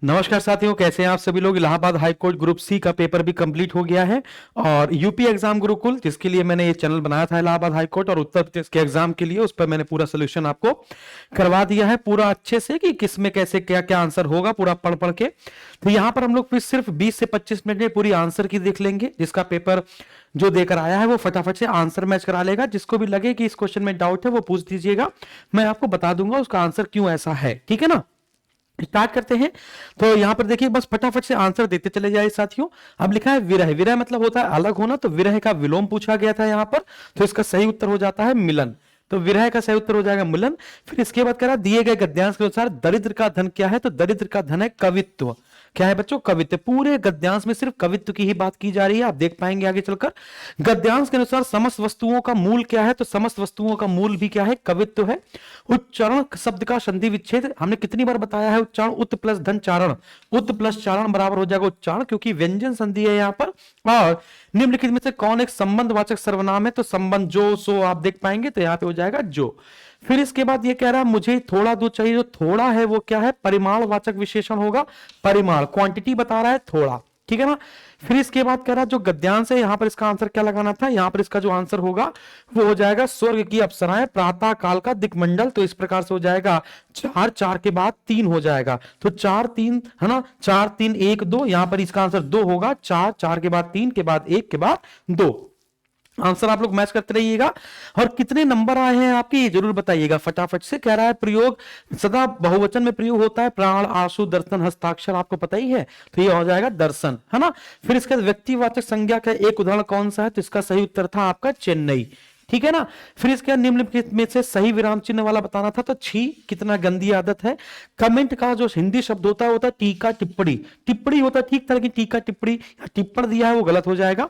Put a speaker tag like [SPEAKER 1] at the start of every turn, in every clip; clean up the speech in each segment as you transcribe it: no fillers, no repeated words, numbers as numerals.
[SPEAKER 1] नमस्कार साथियों, कैसे हैं आप सभी लोग। Allahabad high court group C का पेपर भी कंप्लीट हो गया है और यूपी एग्जाम गुरुकुल जिसके लिए मैंने ये चैनल बनाया था इलाहाबाद हाई कोर्ट और उत्तर प्रदेश के एग्जाम के लिए, उस पर मैंने पूरा सोल्यूशन आपको करवा दिया है पूरा अच्छे से कि किस में कैसे क्या क्या आंसर होगा पूरा पढ़ पढ़ के। तो यहाँ पर हम लोग फिर सिर्फ 20 से 25 मिनट में पूरी आंसर की देख लेंगे। जिसका पेपर जो देकर आया है वो फटाफट से आंसर मैच करा लेगा। जिसको भी लगे कि इस क्वेश्चन में डाउट है वो पूछ दीजिएगा, मैं आपको बता दूंगा उसका आंसर क्यों ऐसा है। ठीक है ना, स्टार्ट करते हैं। तो यहां पर देखिए, बस फटाफट से आंसर देते चले जाए साथियों। अब लिखा है विरह, विरह मतलब होता है अलग होना, तो विरह का विलोम पूछा गया था यहां पर, तो इसका सही उत्तर हो जाता है मिलन। तो विरह का सही उत्तर हो जाएगा मिलन। फिर इसके बाद कह रहा दिए गए गद्यांश के अनुसार दरिद्र का धन क्या है, तो दरिद्र का धन है कवित्व। क्या है बच्चों, कवित्व। पूरे गद्यांश में सिर्फ कवित्व की ही बात की जा रही है, आप देख पाएंगे आगे चलकर। गद्यांश के अनुसार समस्त वस्तुओं का मूल क्या है, तो समस्त वस्तुओं का मूल भी क्या है, कवित्व है। उच्चारण शब्द का संधि विच्छेद हमने कितनी बार बताया है, उच्चारण उत प्लस धन चारण, उत प्लस चारण बराबर हो जाएगा उच्चारण, क्योंकि व्यंजन संधि है यहां पर। और निम्नलिखित में से कौन एक संबंधवाचक सर्वनाम है, तो संबंध जो सो आप देख पाएंगे, तो यहां पे हो जाएगा जो। फिर इसके बाद ये कह रहा है मुझे थोड़ा दूध चाहिए, जो थोड़ा है वो क्या है, परिमाणवाचक विशेषण होगा, परिमाण क्वांटिटी बता रहा है थोड़ा। ठीक है ना। फिर इसके बाद कह रहा है जो गद्यांश है यहां पर इसका आंसर क्या लगाना था, यहां पर इसका जो आंसर होगा वो हो जाएगा स्वर्ग की अप्सराएं प्रातः काल का दिक्मंडल। तो इस प्रकार से हो जाएगा 4, 4 के बाद 3 हो जाएगा, तो 4 3 है ना, 4 3 1 2, यहां पर इसका आंसर 2 होगा। 4, 4 के बाद 3 के बाद 1 के बाद 2। आंसर आप लोग मैच करते रहिएगा। और कितने नंबर आए हैं आपके ये जरूर बताइएगा फटाफट से। कह रहा है प्रयोग सदा बहुवचन में प्रयोग होता है, प्राण आंसू दर्शन हस्ताक्षर, आपको पता ही है, तो ये हो जाएगा दर्शन, है ना। फिर इसके बाद व्यक्तिवाचक संज्ञा का एक उदाहरण कौन सा है, तो इसका सही उत्तर था आपका चेन्नई। ठीक है ना। फिर इसके निम्नलिखित में से सही विराम चिन्ह वाला बताना था, तो छी कितना गंदी आदत है। कमेंट का जो हिंदी शब्द होता है होता है टीका टिप्पणी, टिप्पणी होता है ठीक तरह की, टीका टिप्पणी, टिप्पण दिया है वो गलत हो जाएगा।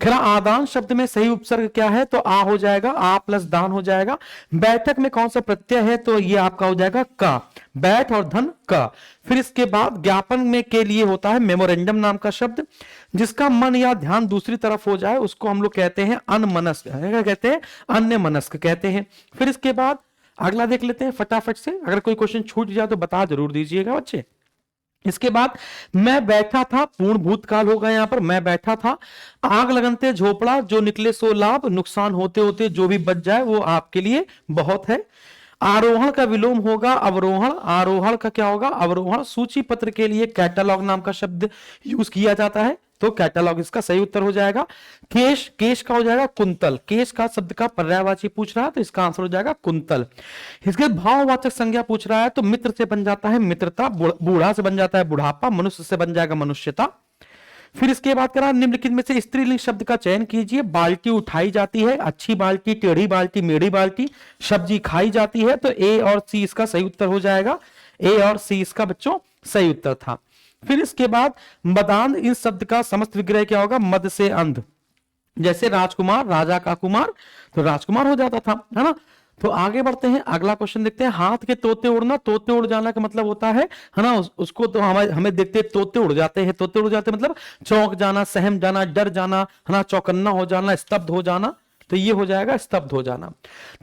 [SPEAKER 1] खैर आदान शब्द में सही उपसर्ग क्या है, तो आ हो जाएगा, आ प्लस दान हो जाएगा। बैठक में कौन सा प्रत्यय है, तो ये आपका हो जाएगा का, बैठ और धन का। फिर इसके बाद ज्ञापन में के लिए होता है मेमोरेंडम नाम का शब्द, जिसका मन या ध्यान दूसरी तरफ हो जाए उसको हम लोग कहते हैं अनमनस्क, क्या कहते हैं, अन्य मनस्क कहते हैं। फिर इसके बाद अगला देख लेते हैं फटाफट से, अगर कोई क्वेश्चन छूट जाए तो बता जरूर दीजिएगा बच्चे। इसके बाद मैं बैठा था, पूर्ण भूतकाल होगा यहां पर, मैं बैठा था। आग लगनते झोपड़ा, जो निकले सो लाभ, नुकसान होते होते जो भी बच जाए वो आपके लिए बहुत है। आरोहण का विलोम होगा अवरोहण, आरोहण का क्या होगा, अवरोहण। सूची पत्र के लिए कैटलॉग नाम का शब्द यूज किया जाता है, तो कैटलॉग इसका सही उत्तर हो जाएगा। केश, केश का हो जाएगा कुंतल, केश का शब्द का पर्यायवाची पूछ रहा है तो इसका आंसर हो जाएगा कुंतल। इसके भाववाचक संज्ञा पूछ रहा है, तो मित्र से बन जाता है मित्रता, बूढ़ा से बन जाता है बुढ़ापा, मनुष्य से बन जाएगा मनुष्यता। फिर इसके बाद करा निम्नलिखित में से स्त्रीलिंग शब्द का चयन कीजिए। बाल्टी उठाई जाती है, अच्छी बाल्टी, टेढ़ी बाल्टी, मेढ़ी बाल्टी, सब्जी खाई जाती है, तो ए और सी इसका सही उत्तर हो जाएगा, ए और सी इसका बच्चों सही उत्तर था। फिर इसके बाद मदान, इस शब्द का समस्त विग्रह क्या होगा, मद से अंध, जैसे राजकुमार, राजा का कुमार, तो राजकुमार हो जाता था, है ना। तो आगे बढ़ते हैं, अगला क्वेश्चन देखते हैं। हाथ के तोते उड़ना, तोते उड़ जाना का मतलब होता है ना, उसको तो हमें देखते तोते उड़ जाते हैं, तोते उड़ जाते मतलब चौंक जाना, सहम जाना, डर जाना, है ना, चौकन्ना हो जाना, स्तब्ध हो जाना, तो ये हो जाएगा स्तब्ध हो जाना।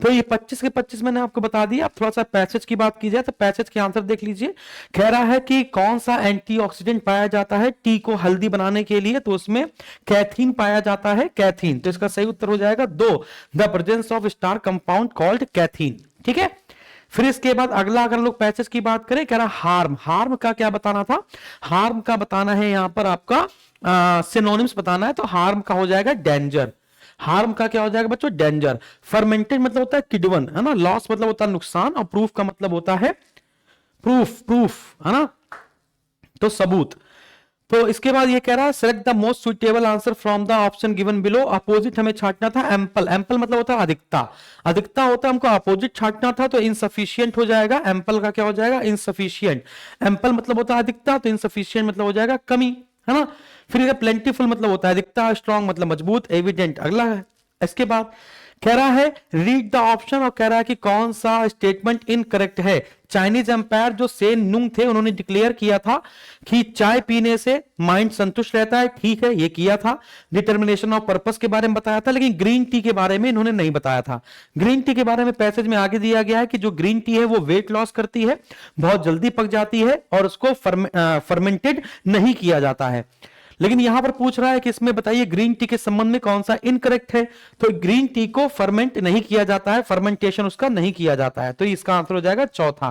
[SPEAKER 1] तो ये 25 के 25 मैंने आपको बता दिया। अब थोड़ा सा पैसेज की बात की जाए तो पैसेज के आंसर देख लीजिए। कह रहा है कि कौन सा एंटीऑक्सीडेंट पाया जाता है टी को हल्दी बनाने के लिए, तो उसमें कैथीन पाया जाता है, कैथीन, तो इसका सही उत्तर हो जाएगा 2, the presence of star compound called cathine. ठीक है। फिर इसके बाद अगला अगर लोग पैसेज की बात करें, कह रहा हार्म, हार्म का क्या बताना था, हार्म का बताना है यहां पर आपका सिनोनिम्स बताना है, तो हार्म का हो जाएगा डेंजर, हार्म का क्या हो जाएगा बच्चों, डेंजर। फर्मेंटेड मतलब होता है किडवन, है ना। लॉस मतलब होता है नुकसान, और प्रूफ का मतलब होता है प्रूफ, प्रूफ, है ना, तो सबूत। तो इसके बाद ये कह रहा है select the most suitable answer from the option given below. Opposite हमें छांटना था, एम्पल, एम्पल मतलब होता है अधिकता, अधिकता होता है, हमको अपोजिट छांटना था, तो इनसफिशियंट हो जाएगा। एम्पल का क्या हो जाएगा, इनसफिशियंट। एम्पल मतलब होता है अधिकता, तो इनसफिशियंट मतलब हो जाएगा कमी, है ना। फिर प्लेंटीफुल मतलब होता है अधिकता, स्ट्रॉन्ग मतलब मजबूत, एविडेंट अगला है, इसके बाद कह रहा है रीड द ऑप्शन और कह रहा है कि कौन सा स्टेटमेंट इनकरेक्ट है। चाइनीज एम्पायर जो सेन नुंग थे उन्होंने डिक्लेयर किया था कि चाय पीने से माइंड संतुष्ट रहता है, ठीक है, ये किया था। डिटर्मिनेशन ऑफ पर्पस के बारे में बताया था, लेकिन ग्रीन टी के बारे में इन्होंने नहीं बताया था। ग्रीन टी के बारे में पैसेज में आगे दिया गया है कि जो ग्रीन टी है वो वेट लॉस करती है, बहुत जल्दी पक जाती है और उसको फर्मेंटेड नहीं किया जाता है। लेकिन यहां पर पूछ रहा है कि इसमें बताइए ग्रीन टी के संबंध में कौन सा इनकरेक्ट है। तो ग्रीन टी को फर्मेंट नहीं किया जाता है, फर्मेंटेशन उसका नहीं किया जाता है, तो इसका आंसर हो जाएगा चौथा,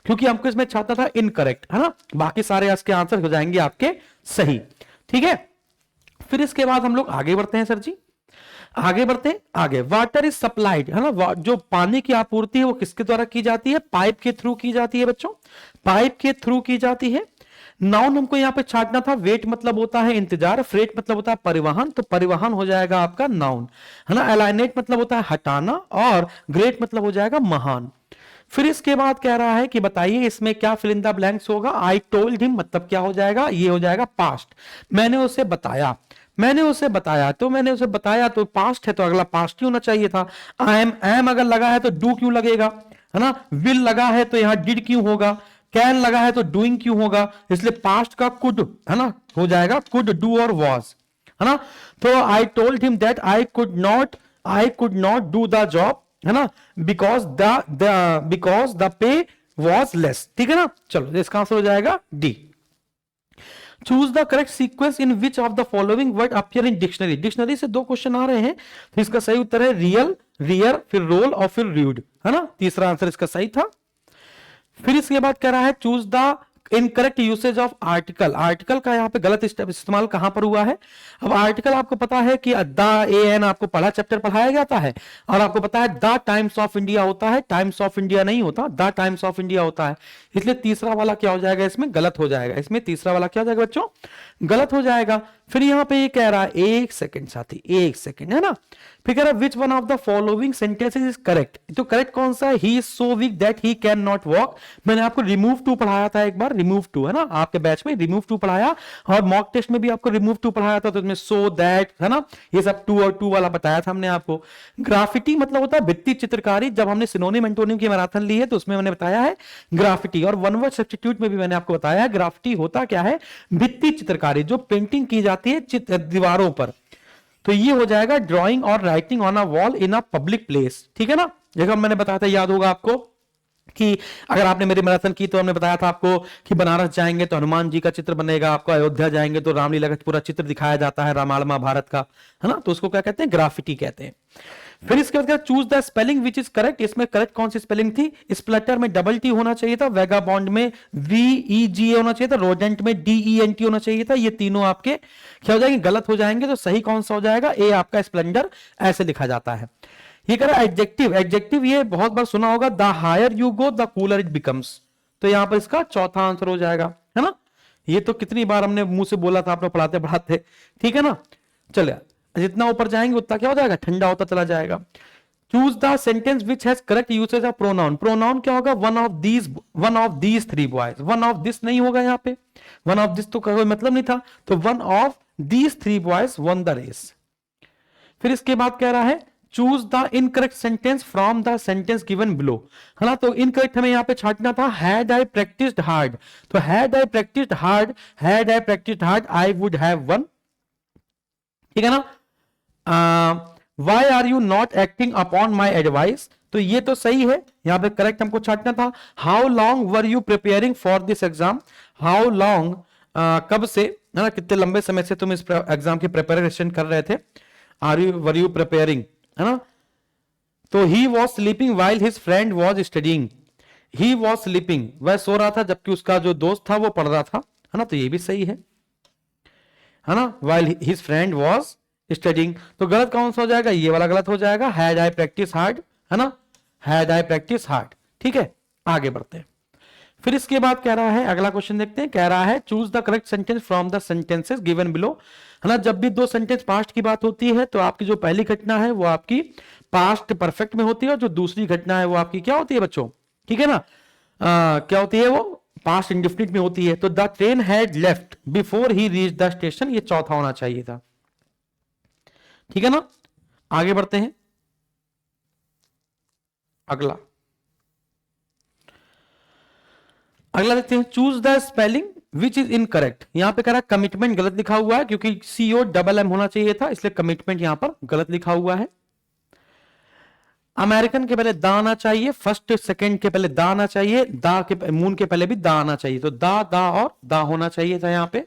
[SPEAKER 1] क्योंकि हमको इसमें चाहता था इनकरेक्ट, है ना। बाकी सारे इसके आंसर हो जाएंगे आपके सही, ठीक है। फिर इसके बाद हम लोग आगे बढ़ते हैं सर जी, आगे बढ़ते हैं आगे। वाटर इज सप्लाइड, है ना, जो पानी की आपूर्ति है वो किसके द्वारा की जाती है, पाइप के थ्रू की जाती है बच्चों, पाइप के थ्रू की जाती है। नाउन हमको यहां पे छाटना था, वेट मतलब होता है इंतजार, फ्रेट मतलब होता है परिवहन, तो परिवहन हो जाएगा आपका नाउन, है ना। एलाइनेट मतलब होता है हटाना और ग्रेट मतलब हो जाएगा महान। फिर इसके बाद कह रहा है कि बताइए इसमें क्या फिल इन द ब्लैंक्स होगा। आई टोल्ड हिम मतलब क्या हो जाएगा, ये हो जाएगा पास्ट, मैंने उसे बताया, मैंने उसे बताया, तो मैंने उसे बताया तो पास्ट है तो अगला पास्ट ही होना चाहिए था। आई एम अगर लगा है तो डू क्यों लगेगा, है ना। विल लगा है तो यहां डिड क्यों होगा, कैन लगा है तो डूइंग क्यों होगा, इसलिए पास्ट का कुड, है ना, हो जाएगा कुड, डू और वॉज, है ना। तो I told him that I could not do the job, है ना, because the pay was less, ठीक है ना। चलो इसका आंसर हो जाएगा D. Choose the correct sequence in which of the following word appear in dictionary. Dictionary से दो क्वेश्चन आ रहे हैं, तो इसका सही उत्तर है रियल, रियर, फिर रोल और फिर र्यूड, है ना। तीसरा आंसर इसका सही था। फिर इसके बाद कह रहा है choose the incorrect usage of article. Article का यहाँ पे गलत इस्तेमाल कहां पर हुआ है। अब आर्टिकल आपको पता है कि द एन आपको पढ़ा चैप्टर पढ़ाया जाता है, और आपको पता है द टाइम्स ऑफ इंडिया होता है, टाइम्स ऑफ इंडिया नहीं होता, द टाइम्स ऑफ इंडिया होता है। इसलिए तीसरा वाला क्या हो जाएगा, इसमें गलत हो जाएगा, इसमें तीसरा वाला क्या हो जाएगा बच्चों, गलत हो जाएगा। फिर यहां पे ये कह रहा है, एक सेकंड साथी, एक सेकंड, है ना। फिर कह रहा है which one of the following sentences is correct. तो करेक्ट कौन सा है, he is so weak that he can not walk. मैंने आपको रिमूव टू पढ़ाया था एक बार, रिमूव टू, है ना, आपके बैच में रिमूव टू पढ़ाया, और मॉक टेस्ट में भी आपको रिमूव टू पढ़ाया था, तो इसमें सो दैट, है ना, ये सब टू और टू वाला बताया था हमने आपको। ग्राफिटी मतलब होता है भित्ति चित्रकारी, जब हमने सिनोनिम एंटोनिम की मैराथन ली है तो उसमें मैंने बताया है ग्राफिटी, और वन वर्ड सब्स्टिट्यूट में भी मैंने आपको बताया है ग्राफिटी होता क्या है, भित्ति चित्रकारी, जो पेंटिंग की जाती है दीवारों पर। तो ये हो जाएगा ड्राइंग और writing on a wall in a public place, ठीक है ना। जैसे मैंने बताया था, याद होगा आपको कि अगर आपने मेरी मैराथन की तो हमने बताया था आपको कि बनारस जाएंगे तो हनुमान जी का चित्र बनेगा, आपको अयोध्या जाएंगे तो रामलीला का पूरा चित्र दिखाया जाता है, रामायण महाभारत का, है ना। तो उसको क्या कहते हैं, ग्राफिटी कहते हैं। फिर इसके बाद choose the spelling which is correct. इसमें करेक्ट कौन सी स्पेलिंग थी, स्प्लटर में डबल टी होना चाहिए था, वेगाबॉन्ड में VEG होना चाहिए था, रोडेंट में DENT होना चाहिए था। ये तीनों आपके क्या हो जाएंगे, गलत हो जाएंगे। तो सही कौन सा हो जाएगा, ए आपका स्प्लेंडर, ऐसे लिखा जाता है। ये कह रहा है एडजेक्टिव, एडजेक्टिव ये बहुत बार सुना होगा, the higher you go the cooler it becomes. तो यहां पर इसका चौथा आंसर हो जाएगा, है ना। ये तो कितनी बार हमने मुंह से बोला था आपने पढ़ाते पढ़ाते, ठीक है ना। चलिए जितना ऊपर जाएंगे उतना क्या हो जाएगा, ठंडा होता चला जाएगा। Choose the sentence which has correct usage of pronoun. Pronoun क्या होगा, one of these three boys. One of this नहीं होगा यहाँ पे, वन ऑफ दिस तो कोई मतलब नहीं था, तो one of these three boys won the race. फिर इसके बाद कह रहा है choose the incorrect sentence from the sentence given below, है ना। तो इनकरेक्ट हमें यहां पे छाटना था, हैड आई प्रैक्टिस्ड हार्ड। तो had I practised hard, had I practised hard I would have won, ठीक है ना। Why are you not acting upon my advice. तो ये तो सही है, यहां पे करेक्ट हमको छाटना था। How long were you preparing for this exam. How long कब से, है ना, कितने लंबे समय से तुम इस एग्जाम की प्रिपरेशन कर रहे थे। Are you were you preparing, है ना। तो he was sleeping while his friend was studying. He was sleeping, वह सो रहा था जबकि उसका जो दोस्त था वो पढ़ रहा था, है ना। तो ये भी सही है ना, while his friend was studying. तो गलत कौन सा हो जाएगा, ये वाला गलत हो जाएगा, हैड आई प्रैक्टिस हार्ड, है ना, हैड आई प्रैक्टिस हार्ड, ठीक है। आगे बढ़ते हैं। फिर इसके बाद कह रहा है, अगला क्वेश्चन देखते हैं, कह रहा है choose the correct sentence from the sentences given below, है ना। जब भी दो सेंटेंस पास्ट की बात होती है तो आपकी जो पहली घटना है वो आपकी पास्ट परफेक्ट में होती है, और जो दूसरी घटना है वो आपकी क्या होती है बच्चों, ठीक है ना, क्या होती है, वो पास्ट इंडेफिनिट में होती है। तो the train had left before he reach the station, ये चौथा होना चाहिए था, ठीक है ना। आगे बढ़ते हैं, अगला देखते हैं, choose the spelling which is incorrect. यहां पे कह रहा है कमिटमेंट गलत लिखा हुआ है, क्योंकि CO डबल M होना चाहिए था, इसलिए कमिटमेंट यहां पर गलत लिखा हुआ है। अमेरिकन के पहले दा आना चाहिए, फर्स्ट सेकंड के पहले दा आना चाहिए, दा के मून के पहले भी दा आना चाहिए, तो दा और दा होना चाहिए था यहां पे।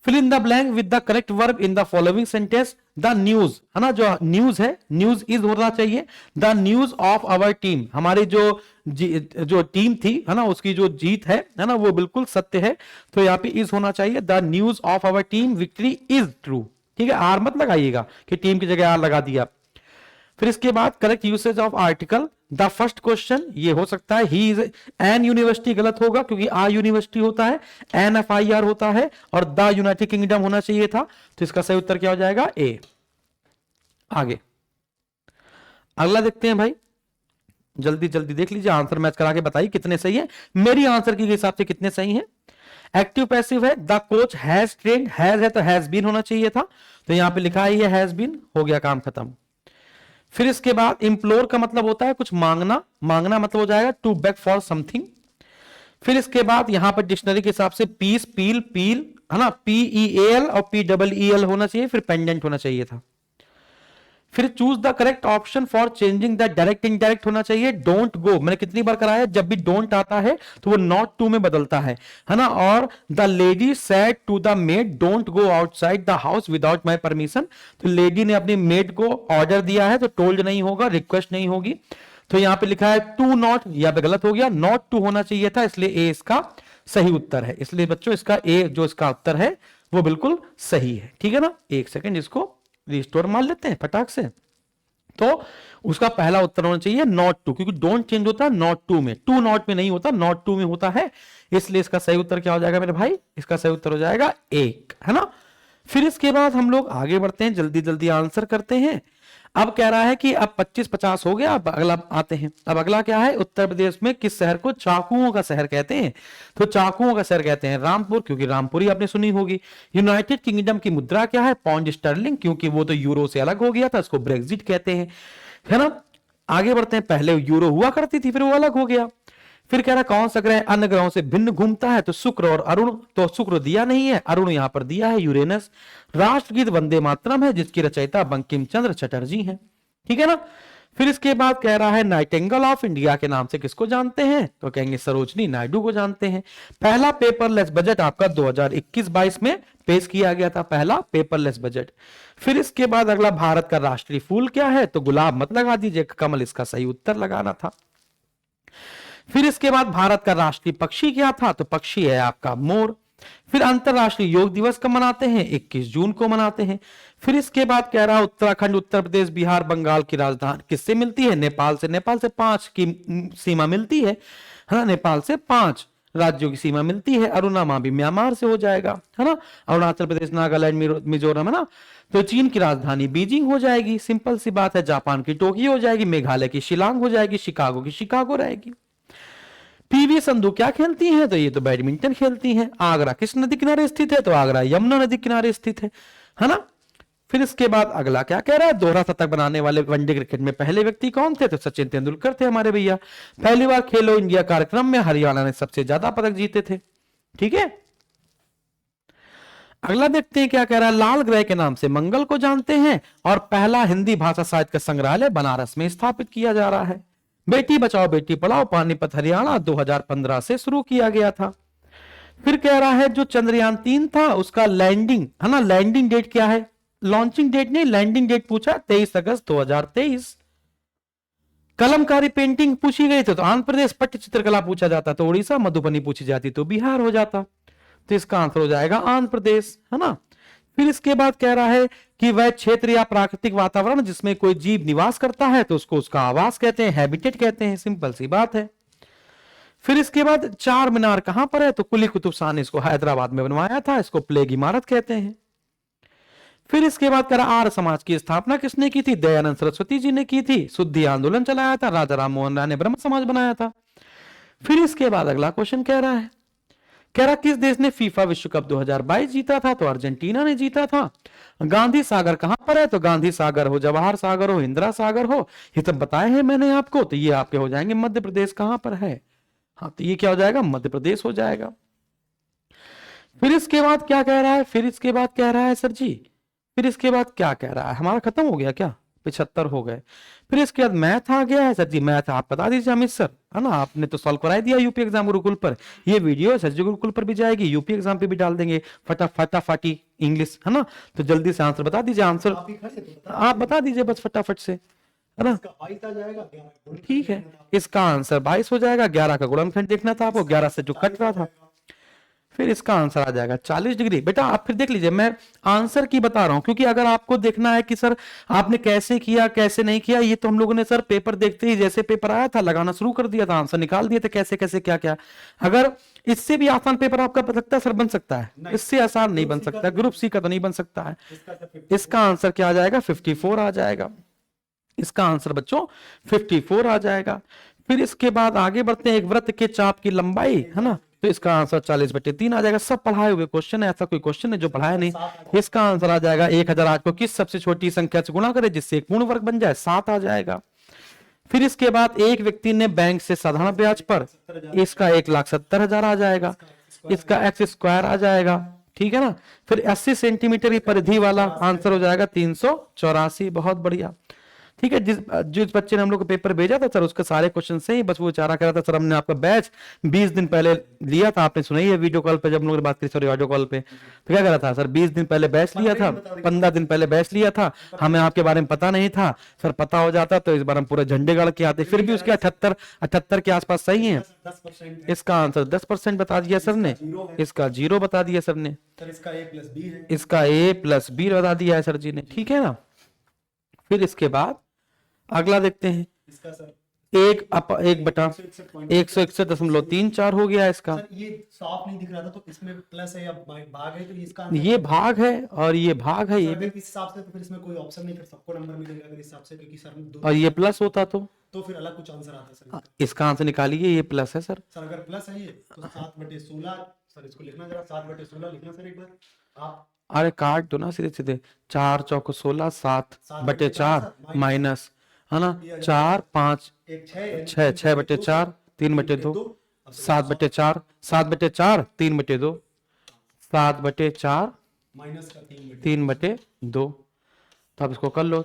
[SPEAKER 1] Fill in the blank with the correct verb in the following sentence. The news है ना, जो न्यूज है, न्यूज इज होना चाहिए। The news of our team, हमारी जो टीम थी है ना, उसकी जो जीत है ना, वो बिल्कुल सत्य है, तो यहाँ पे इज होना चाहिए। The news of our team victory is true. ठीक है, आर मत लगाइएगा कि टीम की जगह आर लगा दिया। फिर इसके बाद correct usage of article. The first question ये हो सकता है ही इज एन यूनिवर्सिटी, गलत होगा क्योंकि आ यूनिवर्सिटी होता है, NFIR होता है, और द यूनाइटेड किंगडम होना चाहिए था, तो इसका सही उत्तर क्या हो जाएगा, ए। आगे अगला देखते हैं भाई, जल्दी जल्दी देख लीजिए, आंसर मैच करा के बताइए कितने सही है, मेरी आंसर के हिसाब से कितने सही है। एक्टिव पैसिव है, the coach has trained, has है तो हैज बीन होना चाहिए था, तो यहां पे लिखा है ये हैज बीन, हो गया काम खत्म। फिर इसके बाद इंप्लोर का मतलब होता है कुछ मांगना, मांगना मतलब हो जाएगा टू बेग फॉर समथिंग। फिर इसके बाद यहां पर डिक्शनरी के हिसाब से पीस, पील, पील है ना, PEAL और PEEL होना चाहिए, फिर पेंडेंट होना चाहिए था। फिर choose the correct option for changing the direct indirect होना चाहिए। डोंट गो, मैंने कितनी बार कराया, जब भी डोंट आता है तो वो नॉट टू में बदलता है ना। और the lady said to the maid don't go outside the house without my permission, तो लेडी ने अपनी मेड को ऑर्डर दिया है, तो टोल्ड नहीं होगा, रिक्वेस्ट नहीं होगी, तो यहां पे लिखा है टू नॉट, यहां पे गलत हो गया, नॉट टू होना चाहिए था, इसलिए ए इसका सही उत्तर है। इसलिए बच्चों इसका ए जो इसका उत्तर है वो बिल्कुल सही है। ठीक है ना, एक सेकेंड इसको रिस्टोर मार लेते हैं फटाक से। तो उसका पहला उत्तर होना चाहिए नॉट टू, क्योंकि डोंट चेंज होता है नॉट टू में, टू नॉट में नहीं होता, नॉट टू में होता है, इसलिए इसका सही उत्तर क्या हो जाएगा मेरे भाई, इसका सही उत्तर हो जाएगा एक, है ना। फिर इसके बाद हम लोग आगे बढ़ते हैं, जल्दी जल्दी आंसर करते हैं। अब कह रहा है कि अब 25-50 हो गया, अब अगला आते हैं। अब अगला क्या है, उत्तर प्रदेश में किस शहर को चाकुओं का शहर कहते हैं, तो चाकुओं का शहर कहते हैं रामपुर, क्योंकि रामपुरी आपने सुनी होगी। यूनाइटेड किंगडम की मुद्रा क्या है, पाउंड स्टर्लिंग, क्योंकि वो तो यूरो से अलग हो गया था, उसको ब्रेक्जिट कहते हैं, है ना। आगे बढ़ते हैं, पहले यूरो हुआ करती थी, फिर वो अलग हो गया। फिर कह रहा कौन सा ग्रह अन्य ग्रहों से भिन्न घूमता है, तो शुक्र और अरुण, तो शुक्र दिया नहीं है, अरुण यहां पर दिया है, यूरेनस। राष्ट्रगीत वंदे मातरम है, जिसकी रचयिता बंकिम चंद्र चटर्जी हैं। ठीक है ना। फिर इसके बाद कह रहा है नाइटिंगेल ऑफ इंडिया के नाम से किसको जानते हैं, तो कहेंगे सरोजनी नायडू को जानते हैं। पहला पेपरलेस बजट आपका 2021-22 में पेश किया गया था, पहला पेपरलेस बजट। फिर इसके बाद अगला, भारत का राष्ट्रीय फूल क्या है, तो गुलाब मत लगा दीजिए, कमल इसका सही उत्तर लगाना था। फिर इसके बाद भारत का राष्ट्रीय पक्षी क्या था, तो पक्षी है आपका मोर। फिर अंतरराष्ट्रीय योग दिवस कब मनाते हैं, 21 जून को मनाते हैं। फिर इसके बाद कह रहा उत्तराखंड, उत्तर प्रदेश, बिहार, बंगाल की राजधानी किससे मिलती है, नेपाल से। नेपाल से 5 की सीमा मिलती है ना, नेपाल से 5 राज्यों की सीमा मिलती है। अरुणामा भी म्यांमार से हो जाएगा, है ना। अरुणाचल प्रदेश, नागालैंड, मिजोरम, है ना। तो चीन की राजधानी बीजिंग हो जाएगी, सिंपल सी बात है। जापान की टोक्यो हो जाएगी, मेघालय की शिलांग हो जाएगी, शिकागो की शिकागो रहेगी। PV संधू क्या खेलती हैं, तो ये तो बैडमिंटन खेलती हैं। आगरा किस नदी किनारे स्थित है, तो आगरा यमुना नदी किनारे स्थित है ना। फिर इसके बाद अगला क्या कह रहा है, दोहरा शतक बनाने वाले वनडे क्रिकेट में पहले व्यक्ति कौन थे, तो सचिन तेंदुलकर थे हमारे भैया। पहली बार खेलो इंडिया कार्यक्रम में हरियाणा ने सबसे ज्यादा पदक जीते थे। ठीक है, अगला देखते हैं क्या कह रहा है, लाल ग्रह के नाम से मंगल को जानते हैं, और पहला हिंदी भाषा साहित्य का संग्रहालय बनारस में स्थापित किया जा रहा है। बेटी बचाओ बेटी पढ़ाओ पानीपत हरियाणा 2015 से शुरू किया गया था। फिर कह रहा है जो चंद्रयान 3 था उसका लैंडिंग, है ना, लैंडिंग डेट क्या है, लॉन्चिंग डेट नहीं, लैंडिंग डेट पूछा 23 अगस्त 2023। कलमकारी पेंटिंग पूछी गई तो आंध्र प्रदेश, पट्ट चित्रकला पूछा जाता तो उड़ीसा, मधुबनी पूछी जाती तो बिहार हो जाता, तो इसका आंसर हो जाएगा आंध्र प्रदेश, है ना। फिर इसके बाद कह रहा है कि वह क्षेत्र या प्राकृतिक वातावरण जिसमें कोई जीव निवास करता है तो उसको उसका आवास कहते हैं, हैबिटेट कहते हैं, सिंपल सी बात है। फिर इसके बाद चार मीनार कहां पर है, तो कुली कुतुब शाह ने इसको हैदराबाद में बनवाया था, इसको प्लेग इमारत कहते हैं। फिर इसके बाद कह रहा आर्य समाज की स्थापना किसने की थी, दयानंद सरस्वती जी ने की थी। शुद्धि आंदोलन चलाया था, राजा राम मोहन राय ने ब्रह्म समाज बनाया था। फिर इसके बाद अगला क्वेश्चन कह रहा है कह रहा किस देश ने फीफा विश्व कप 2022 जीता था? तो अर्जेंटीना ने जीता था। गांधी सागर कहां पर है? तो गांधी सागर हो, जवाहर सागर हो, इंदिरा सागर हो, ये सब बताए हैं मैंने आपको। तो ये आपके हो जाएंगे मध्य प्रदेश कहां पर है। हाँ, तो ये क्या हो जाएगा? मध्य प्रदेश हो जाएगा। फिर इसके बाद क्या कह रहा है? फिर इसके बाद कह रहा है सर जी, फिर इसके बाद क्या कह रहा है? हमारा खत्म हो गया क्या? 75 हो गए। फिर इसके बाद मैथ आ गया है सर जी। मैथ आप बता दीजिए अमित सर, है ना, आपने तो सॉल्व करा दिया यूपी एग्जाम गुरुकुल पर। ये वीडियो सर जी गुरुकुल पर भी जाएगी, यूपी एग्जाम पे भी डाल देंगे, फटाफटी इंग्लिश, है ना। तो जल्दी से आंसर बता दीजिए। आंसर आप बता दीजिए बस फटाफट से, है ना। ठीक है, इसका आंसर 22 हो जाएगा। 11 का गुणनखंड देखना था आपको, 11 से जो कट रहा था। फिर इसका आंसर आ जाएगा 40 डिग्री। बेटा आप फिर देख लीजिए, मैं आंसर की बता रहा हूं, क्योंकि अगर आपको देखना है कि सर आपने कैसे किया कैसे नहीं किया, ये तो हम लोगों ने सर पेपर देखते ही जैसे पेपर आया था लगाना शुरू कर दिया था, आंसर निकाल दिए थे कैसे कैसे क्या क्या। अगर इससे भी आसान पेपर आपका लगता है सर बन सकता है, इससे आसान नहीं बन सकता, ग्रुप सी का तो नहीं बन सकता है। इसका आंसर क्या आ जाएगा? 54 आ जाएगा। इसका आंसर बच्चों 54 आ जाएगा। फिर इसके बाद आगे बढ़ते हैं। एक वृत्त के चाप की लंबाई, है ना, तो इसका आंसर 40/3 आ जाएगा। सब पढ़ाए हुए क्वेश्चन है, ऐसा कोई क्वेश्चन है जो पढ़ाया नहीं। इसका आंसर आ जाएगा 1008 को किस सबसे छोटी संख्या से गुणा करे जिससे एक पूर्ण वर्ग बन जाए? 7 आ जाएगा। फिर इसके बाद एक व्यक्ति ने बैंक से साधारण ब्याज पर, इसका 1,70,000 आ जाएगा। इसका एक्स स्क्वायर आ जाएगा, ठीक है ना। फिर 80 सेंटीमीटर की परिधि वाला आंसर हो जाएगा 384। बहुत बढ़िया, ठीक है। जिस बच्चे ने हम लोग को पेपर भेजा था सर, उसके सारे क्वेश्चन से ही बस वो चारा कर रहा था सर हमने आपका बैच 20 दिन पहले लिया था, आपने सुना ही है वीडियो कॉल पे जब हम लोग ने बात करी, सॉरी ऑडियो कॉल पे। तो क्या कर रहा था सर, 20 दिन पहले बैच लिया था, 15 दिन पहले बैच लिया था, हमें आपके बारे में पता नहीं था सर, पता हो जाता तो इस बार हम पूरे झंडे गाड़ के आते। फिर भी उसके 78 के आसपास सही है। इसका आंसर 10% बता दिया सर ने, इसका 0 बता दिया सर ने, इसका A+B बता दिया है सर जी ने, ठीक है ना। फिर इसके बाद अगला देखते हैं। इसका सर 1/161.34 हो गया इसका।
[SPEAKER 2] सर ये साफ नहीं दिख रहा था, तो इसमें प्लस है या भाग है? तो इसका
[SPEAKER 1] ये भाग है और ये भाग है, ये भी
[SPEAKER 2] इस हिसाब से, तो फिर इसमें कोई ऑप्शन नहीं, फिर सबको नंबर मिलेगा अगर इस हिसाब से, क्योंकि सर
[SPEAKER 1] और ये प्लस होता तो
[SPEAKER 2] फिर अलग कुछ आंसर आता सर।
[SPEAKER 1] इसका आंसर निकालिए, ये प्लस है सर।
[SPEAKER 2] सर अगर प्लस है ये तो 7/16, सर इसको लिखना जरा, 7/16 लिखना सर एक बार आप।
[SPEAKER 1] अरे काट दो ना सीधे सीधे, 4 चौको 16, 7/4 माइनस, है ना, 4 5 6, 6/4 3/2, 7/4 7/4 3/2, 7/4
[SPEAKER 2] माइनस का
[SPEAKER 1] 3/2। तो आप इसको कर लो,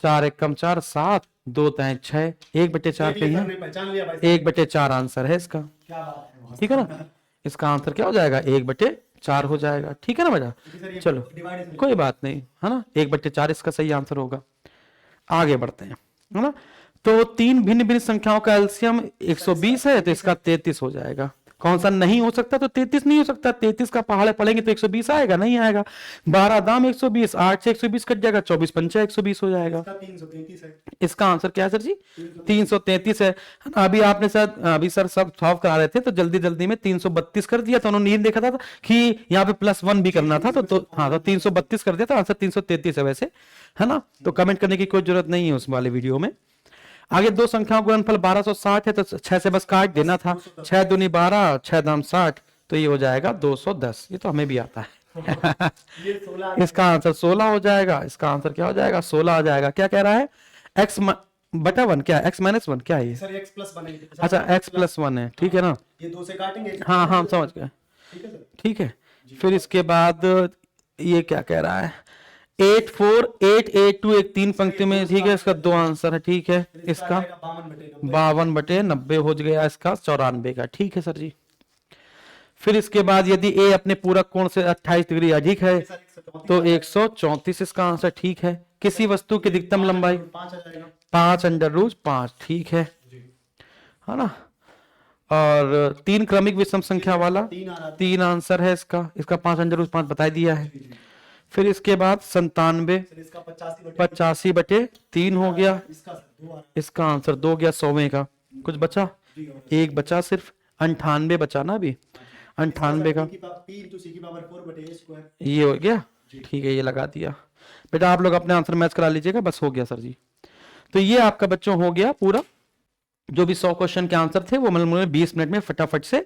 [SPEAKER 1] 4 1 कम 4 7, 2 3 6, 1/4 कहीं है, 1/4 आंसर है इसका, ठीक है ना। इसका आंसर क्या हो जाएगा? 1/4 हो जाएगा, ठीक है ना बेटा। चलो कोई बात नहीं, है ना, 1/4 इसका सही आंसर होगा। आगे बढ़ते हैं, है ना। तो 3 भिन्न भिन्न संख्याओं का एलसीएम 120 है, तो इसका 33 हो जाएगा। कौन सा नहीं हो सकता? तो 33 नहीं हो सकता। 33 का पहाड़े पड़ेंगे तो 120 आएगा? नहीं आएगा। 12 दाम 120, 8 से 120 कट जाएगा, 24 पंचा 120 हो जाएगा।
[SPEAKER 2] 333 है।
[SPEAKER 1] इसका आंसर क्या है सर जी? 333 है। अभी आपने सर अभी सर सब सॉल्व करा रहे थे तो जल्दी जल्दी में 332 कर दिया, तो उन्होंने ये देखा था कि यहाँ पे +1 भी करना था, तो हाँ, तो 332 कर दिया, तो आंसर 333 है वैसे, है ना। तो कमेंट करने की कोई जरूरत नहीं है उस वाले वीडियो में। आगे दो संख्याओं का गुणनफल 1260 है, तो 6 से बस काट देना था। 6 दूनी 12, 6 दाम 60, तो ये हो जाएगा 210। ये तो हमें भी आता है। इसका आंसर 16 हो जाएगा। इसका आंसर क्या हो जाएगा? 16 आ जाएगा। क्या कह रहा है? x/1 क्या है? x-1 क्या है ये?
[SPEAKER 2] सर x+1 है।
[SPEAKER 1] अच्छा x+1 है, ठीक है ना।
[SPEAKER 2] ये 2 से काटेंगे।
[SPEAKER 1] हाँ हाँ समझ गए, ठीक है। फिर इसके बाद ये क्या कह रहा है? 8 4 8 8 2 एक 3 पंक्ति में, ठीक है। इसका 2 आंसर है, ठीक है। इसका 52/90 हो गया, इसका 94 का, ठीक है सर जी। फिर इसके बाद यदि a अपने पूरक कोण से 28 डिग्री अधिक है तो 134 इसका आंसर, ठीक है। किसी वस्तु की अधिकतम लंबाई 5√5, ठीक है ना। और 3 क्रमिक विषम संख्या वाला 3 आंसर है इसका। इसका 5√5 बता दिया है। फिर इसके बाद 97 85/3 हो गया। इसका आंसर 2 गया 100वें का। कुछ बचा? एक बचा सिर्फ, 98 बचा ना अभी, 98 का ये हो गया, ठीक है। ये लगा दिया बेटा, आप लोग अपने आंसर मैच करा लीजिएगा, बस हो गया सर जी। तो ये आपका बच्चों हो गया पूरा जो भी 100 क्वेश्चन के आंसर थे वो मैंने 20 मिनट में फटाफट से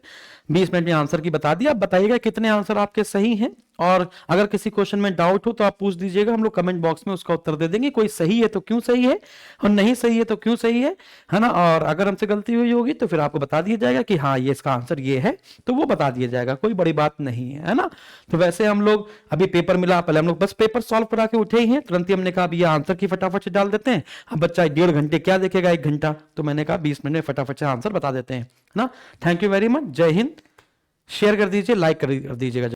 [SPEAKER 1] 20 मिनट में आंसर की बता दिया। अब बताइएगा कितने आंसर आपके सही हैं, और अगर किसी क्वेश्चन में डाउट हो तो आप पूछ दीजिएगा, हम लोग कमेंट बॉक्स में उसका उत्तर दे देंगे। कोई सही है तो क्यों सही है, और नहीं सही है तो क्यों सही है ना। और अगर हमसे गलती हुई होगी तो फिर आपको बता दिया जाएगा कि हाँ ये इसका आंसर ये है, तो वो बता दिया जाएगा, कोई बड़ी बात नहीं है ना। तो वैसे हम लोग अभी पेपर मिला, पहले हम लोग बस पेपर सॉल्व करा के उठे ही हैं, तुरंत ही हमने कहा अभी ये आंसर की फटाफट से डाल देते हैं। अब बच्चा 1.5 घंटे क्या देखेगा, 1 घंटा, तो मैंने कहा 20 मिनट में फटाफट से आंसर बता देते हैं ना। थैंक यू वेरी मच, जय हिंद। शेयर कर दीजिए, लाइक कर दीजिएगा।